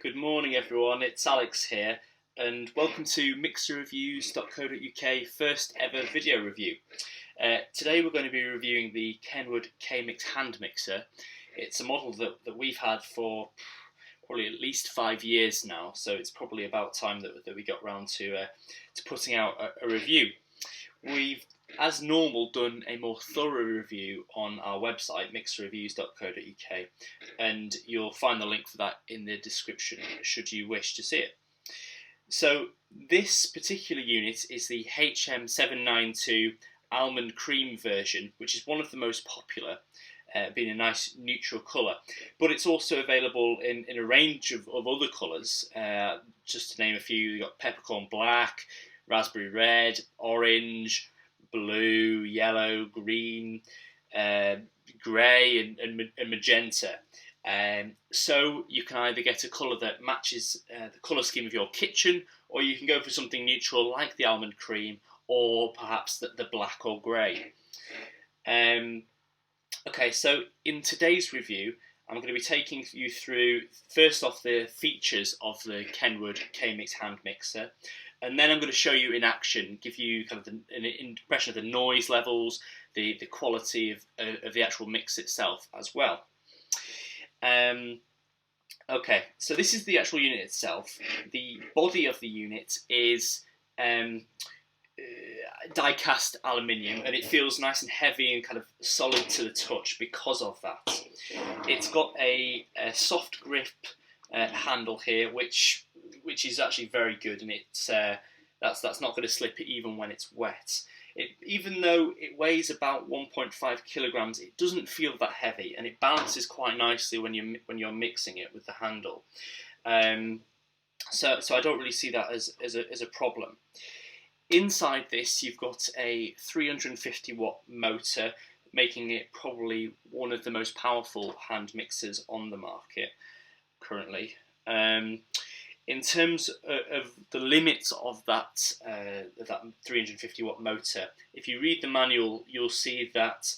Good morning everyone, it's Alex here and welcome to mixerreviews.co.uk first ever video review. Today we're going to be reviewing the Kenwood kMix hand mixer. It's a model that we've had for probably at least 5 years now, so it's probably about time that we got round to putting out a review. We've, as normal, done a more thorough review on our website, mixerreviews.co.uk, and you'll find the link for that in the description should you wish to see it. So this particular unit is the HM792 almond cream version, which is one of the most popular, being a nice neutral colour, but it's also available in a range of other colours. Just to name a few, you've got peppercorn black, raspberry red, orange, blue, yellow, green, grey and magenta. So you can either get a colour that matches the colour scheme of your kitchen, or you can go for something neutral like the almond cream, or perhaps the black or grey. Okay, so in today's review, I'm going to be taking you through, first off, the features of the Kenwood kMix hand mixer, and then I'm going to show you in action, give you kind of an impression of the noise levels, the quality of the actual mix itself as well. Okay, so this is the actual unit itself. The body of the unit is die-cast aluminium, and it feels nice and heavy and kind of solid to the touch because of that. It's got a soft grip handle here, which is actually very good, and it's that's not going to slip even when it's wet. Even though it weighs about 1.5 kilograms, it doesn't feel that heavy, and it balances quite nicely when you're mixing it with the handle. So I don't really see that as a problem. Inside this, you've got a 350 watt motor, making it probably one of the most powerful hand mixers on the market currently. In terms of the limits of that 350 watt motor, if you read the manual, you'll see that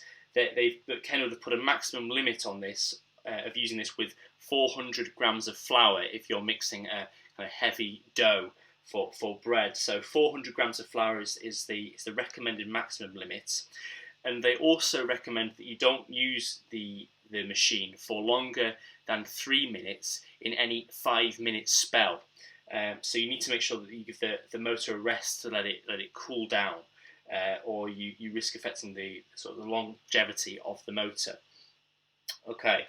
Kenwood have put a maximum limit on this of using this with 400 grams of flour if you're mixing a kind of heavy dough for bread. So 400 grams of flour is the recommended maximum limit, and they also recommend that you don't use the machine for longer than 3 minutes in any 5-minute spell. So you need to make sure that you give the motor a rest to let it cool down, or you risk affecting the sort of the longevity of the motor. Okay.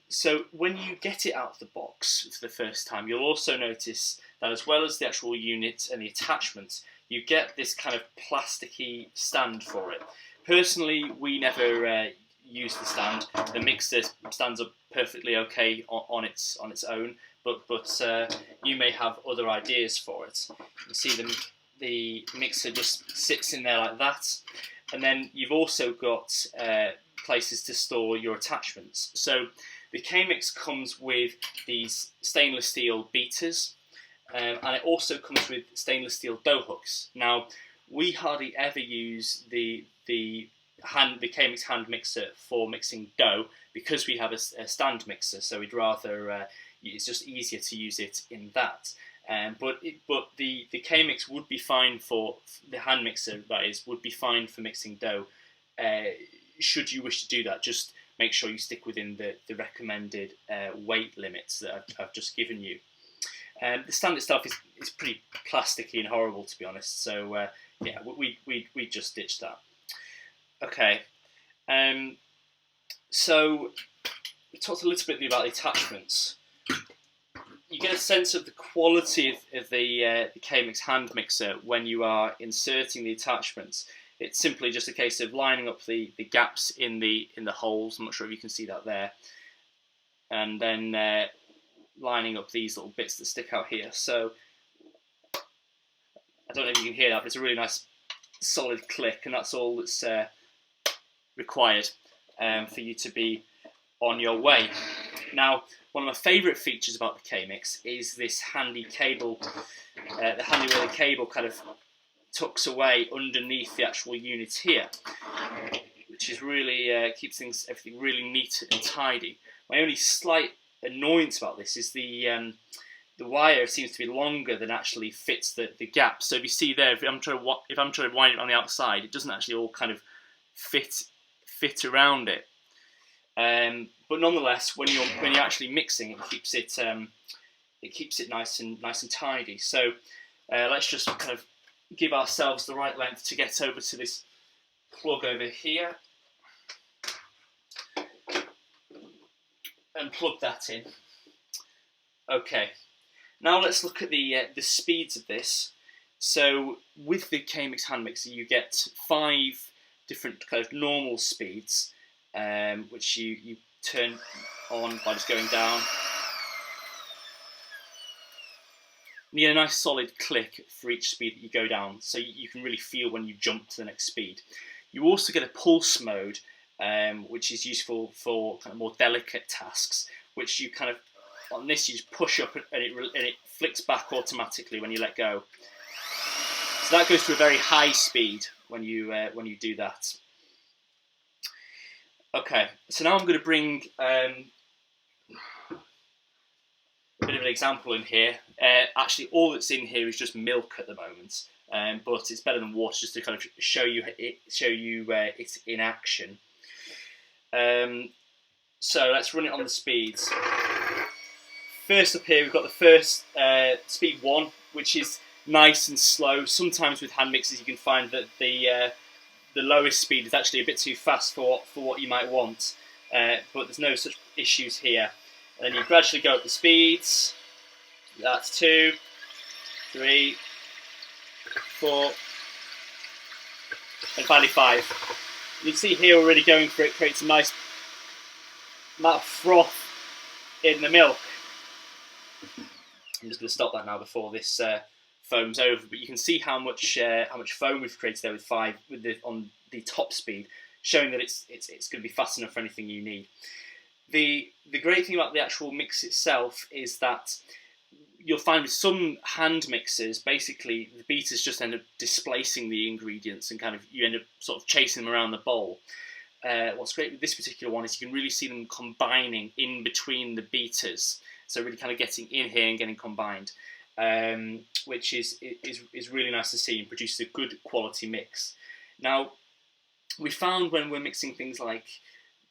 So when you get it out of the box for the first time, you'll also notice that as well as the actual unit and the attachments, you get this kind of plasticky stand for it. Personally, we never use the stand. The mixer stands up perfectly okay on its own, but you may have other ideas for it. You see the mixer just sits in there like that, and then you've also got places to store your attachments. So the kMix comes with these stainless steel beaters, and it also comes with stainless steel dough hooks. Now, we hardly ever use the kMix hand mixer for mixing dough because we have a stand mixer, so we'd rather it's just easier to use it in that. But the kMix would be fine for the hand mixer, that is, would be fine for mixing dough. Should you wish to do that, just make sure you stick within the recommended weight limits that I've just given you. The stand itself is pretty plasticky and horrible, to be honest. So yeah, we just ditched that. Okay, so we talked a little bit about the attachments. You get a sense of the quality of the kMix hand mixer when you are inserting the attachments. It's simply just a case of lining up the gaps in the holes. I'm not sure if you can see that there, and then lining up these little bits that stick out here. So I don't know if you can hear that, but it's a really nice solid click, and that's all that's required for you to be on your way. Now, one of my favourite features about the kMix is this handy cable, the handy way the cable kind of tucks away underneath the actual unit here, which is really keeps everything really neat and tidy. My only slight annoyance about this is the wire seems to be longer than actually fits the gap. So if you see there, if I'm trying to wind it on the outside, it doesn't actually all kind of fit around it. But nonetheless, when you're actually mixing, it keeps it nice and tidy. So let's just kind of give ourselves the right length to get over to this plug over here and plug that in. Okay, now let's look at the speeds of this. So with the kMix hand mixer, you get 5 different kind of normal speeds, which you turn on by just going down. You get a nice solid click for each speed that you go down, so you can really feel when you jump to the next speed. You also get a pulse mode, which is useful for kind of more delicate tasks, which you kind of, on this you just push up and it flicks back automatically when you let go. So that goes to a very high speed when you do that. Okay, so now I'm going to bring a bit of an example in here. Actually, all that's in here is just milk at the moment, but it's better than water, just to kind of show you it's in action. So let's run it on the speeds. First up here, we've got the first speed 1, which is nice and slow. Sometimes with hand mixers, you can find that the lowest speed is actually a bit too fast for what you might want, but there's no such issues here. And then you gradually go up the speeds. That's 2, 3, 4, and finally 5. You can see here already going for it creates a nice amount of froth in the milk. I'm just going to stop that now before this foams over. But you can see how much foam we've created there with 5 on the top speed, showing that it's going to be fast enough for anything you need. The great thing about the actual mix itself is that you'll find with some hand mixers, basically the beaters just end up displacing the ingredients and kind of you end up sort of chasing them around the bowl. What's great with this particular one is you can really see them combining in between the beaters, so really kind of getting in here and getting combined, which is really nice to see and produces a good quality mix. Now, we found when we're mixing things like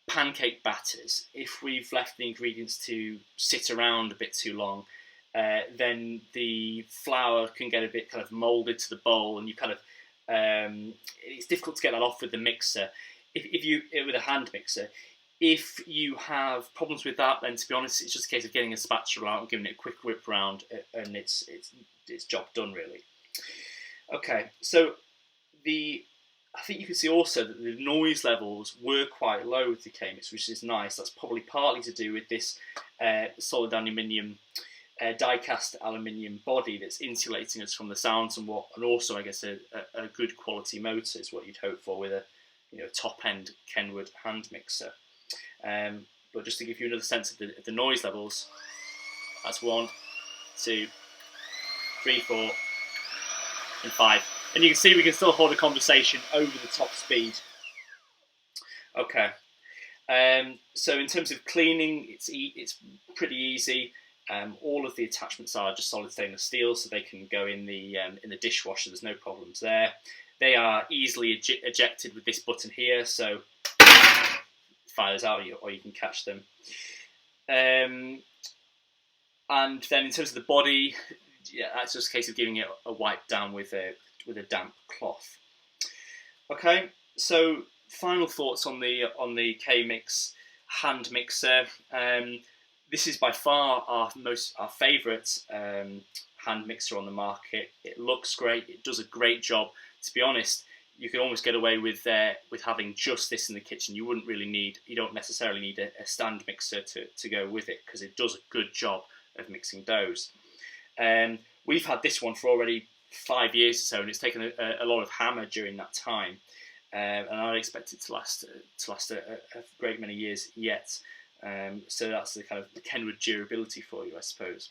pancake batters, if we've left the ingredients to sit around a bit too long, then the flour can get a bit kind of moulded to the bowl, and you kind of it's difficult to get that off with the mixer. If you with a hand mixer, if you have problems with that, then to be honest, it's just a case of getting a spatula out and giving it a quick whip round, and it's job done really. Okay, so I think you can see also that the noise levels were quite low with the kMix, which is nice. That's probably partly to do with this solid aluminium, die-cast aluminium body that's insulating us from the sound somewhat, and also I guess a good quality motor is what you'd hope for with a top-end Kenwood hand mixer. But just to give you another sense of the noise levels, that's 1, 2, 3, 4, and 5. And you can see we can still hold a conversation over the top speed. Okay, so in terms of cleaning, it's pretty easy. All of the attachments are just solid stainless steel, so they can go in the dishwasher. There's no problems there. They are easily ejected with this button here, so fire those out, or you can catch them. And then in terms of the body, yeah, that's just a case of giving it a wipe down with a damp cloth. Okay, so final thoughts on the kMix hand mixer. This is by far our favourite hand mixer on the market. It looks great. It does a great job. To be honest, you could almost get away with having just this in the kitchen. You don't necessarily need a stand mixer to go with it, because it does a good job of mixing doughs. We've had this one for already 5 years or so, and it's taken a lot of hammer during that time, and I expect it to last a great many years yet. So that's the kind of the Kenwood durability for you, I suppose.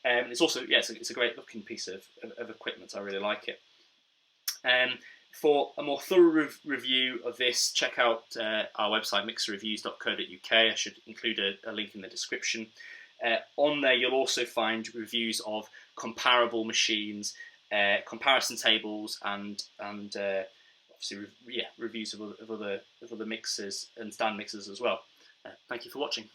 It's also, it's a great looking piece of equipment. I really like it. For a more thorough review of this, check out our website mixerreviews.co.uk. I should include a link in the description. On there you'll also find reviews of comparable machines, comparison tables, and obviously reviews of other mixers and stand mixers as well. Thank you for watching.